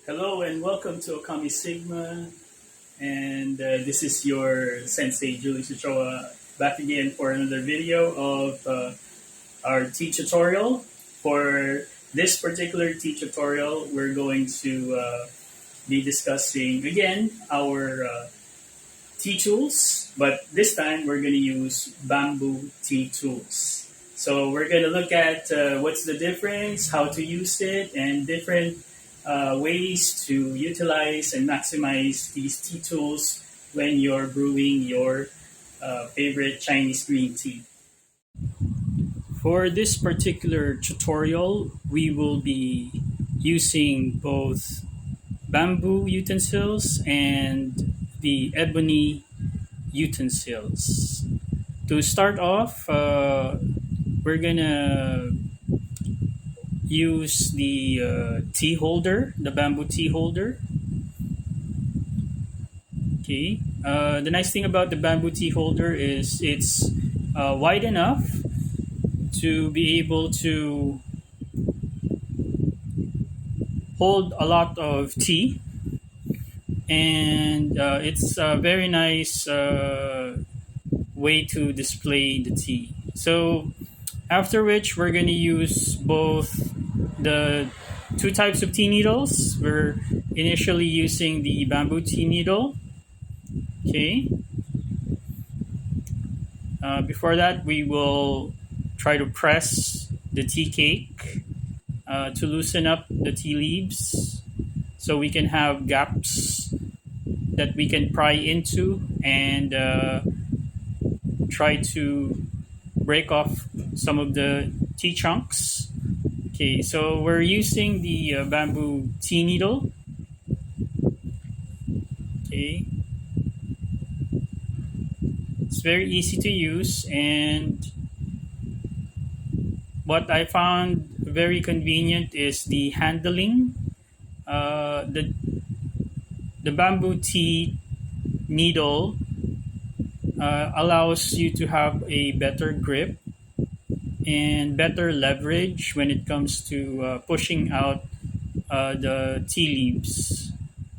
Hello and welcome to Ôkami Sigma, and this is your Sensei Julius Ochoa back again for another video of our tea tutorial. For this particular tea tutorial, we're going to be discussing again our tea tools, but this time we're going to use bamboo tea tools. So we're going to look at what's the difference, how to use it, and different ways to utilize and maximize these tea tools when you're brewing your favorite Chinese green tea. For this particular tutorial, we will be using both bamboo utensils and the ebony utensils. To start off, we're gonna use the tea holder, the bamboo tea holder. Okay. The nice thing about the bamboo tea holder is it's wide enough to be able to hold a lot of tea, and it's a very nice way to display the tea. So after which we're going to use both the two types of tea needles. We're initially using the bamboo tea needle. Okay. Before that, we will try to press the tea cake to loosen up the tea leaves so we can have gaps that we can pry into and try to break off some of the tea chunks. Okay, so we're using the bamboo tea needle. Okay, it's very easy to use, and what I found very convenient is the handling. The bamboo tea needle allows you to have a better grip and better leverage when it comes to pushing out the tea leaves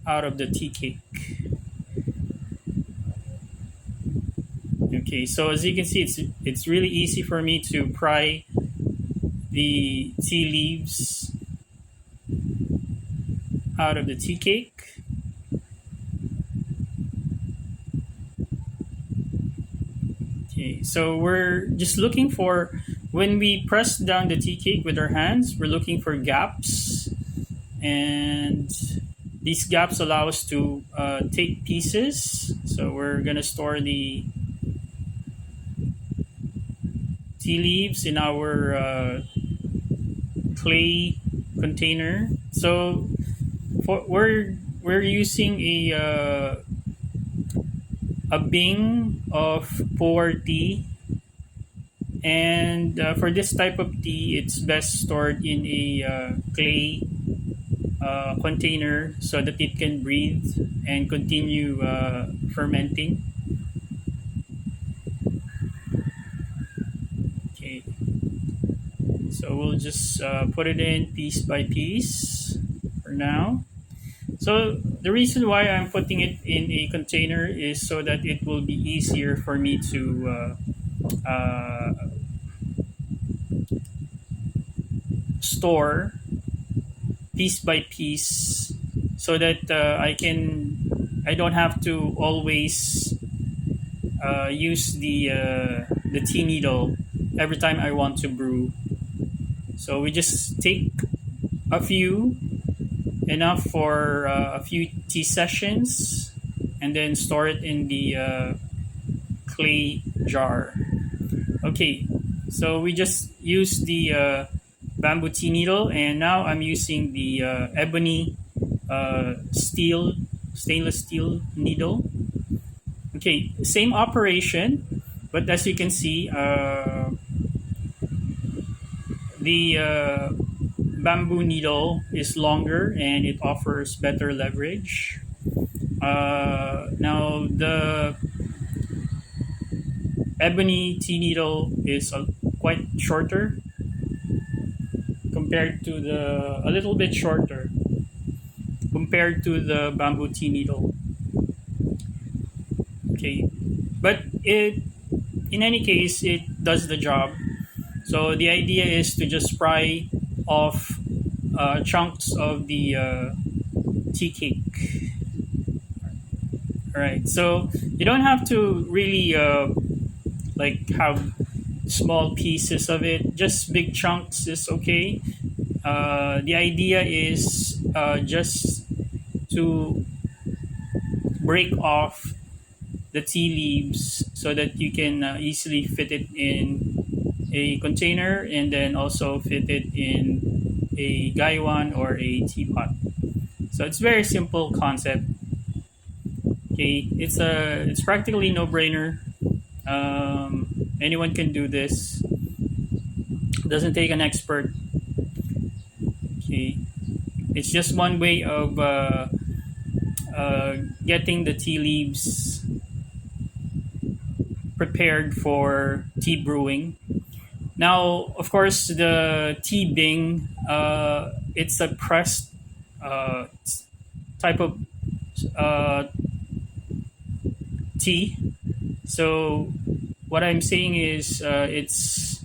out of the tea cake. Okay, so as you can see, it's really easy for me to pry the tea leaves out of the tea cake. Okay, so we're just looking for, when we press down the tea cake with our hands, we're looking for gaps, and these gaps allow us to take pieces. So we're gonna store the tea leaves in our clay container. So we're using a bing of pour tea, and for this type of tea, it's best stored in a clay container so that it can breathe and continue fermenting. Okay, so we'll just put it in piece by piece for now. So the reason why I'm putting it in a container is so that it will be easier for me to store piece by piece, so that I don't have to always use the tea needle every time I want to brew. So we just take a few, enough for a few tea sessions, and then store it in the clay jar. Okay, so we just use the bamboo tea needle, and now I'm using the ebony stainless steel needle. Okay, same operation, but as you can see, the bamboo needle is longer and it offers better leverage. Now the ebony tea needle is quite shorter compared to a little bit shorter. compared to the bamboo tea needle. Okay, but it in any case it does the job. So the idea is to just fry off chunks of the tea cake. All right, so you don't have to really like have small pieces of it. Just big chunks is okay. The idea is just to break off the tea leaves so that you can easily fit it in a container and then also fit it in a gaiwan or a teapot. So it's very simple concept. Okay, it's practically no brainer. Anyone can do this. It doesn't take an expert. Okay, it's just one way of getting the tea leaves prepared for tea brewing. Now, of course, the tea bing, it's a pressed uh, type of uh, tea. So, what I'm saying is it's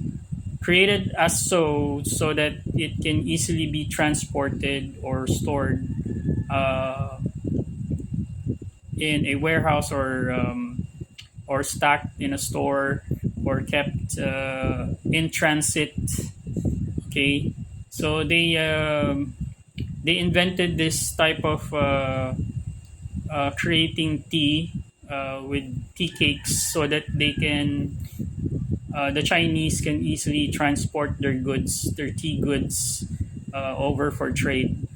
created as so that it can easily be transported or stored uh, in a warehouse or stacked in a store or kept in transit. Okay, so they invented this type of creating tea with tea cakes so that they can the Chinese can easily transport their goods, their tea goods, over for trade.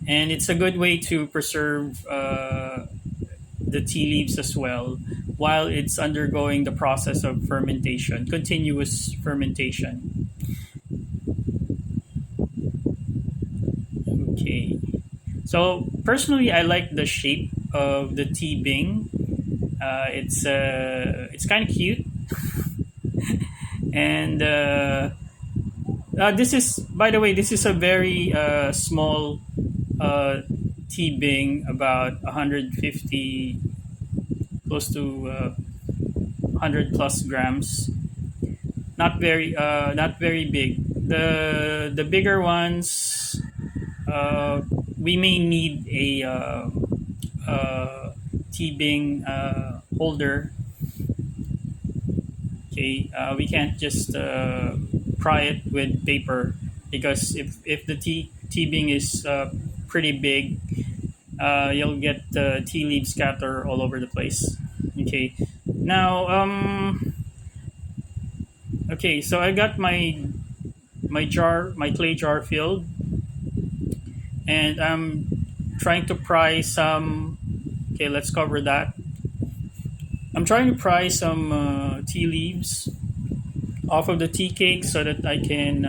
And it's a good way to preserve the tea leaves as well while it's undergoing the process of fermentation, continuous fermentation. Okay. So personally, I like the shape of the tea bing. It's kind of cute, and this is, by the way, this is a very small uh, tea bing, about 150, close to 100 plus grams. Not very big. The bigger ones, we may need a tea bing holder. Okay, we can't just pry it with paper because if the tea bing is pretty big, you'll get tea leaves scatter all over the place. Okay, now okay, so I got my clay jar filled, and I'm trying to pry some. Okay, let's cover that. I'm trying to pry some tea leaves off of the tea cake so that I can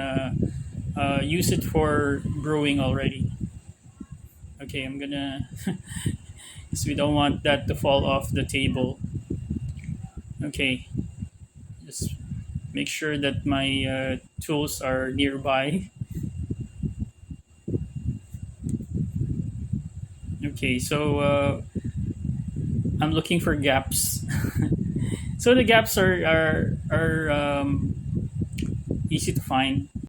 use it for brewing already. Okay, I'm gonna, because we don't want that to fall off the table. Okay, just make sure that my tools are nearby. Okay, so I'm looking for gaps. So the gaps are easy to find.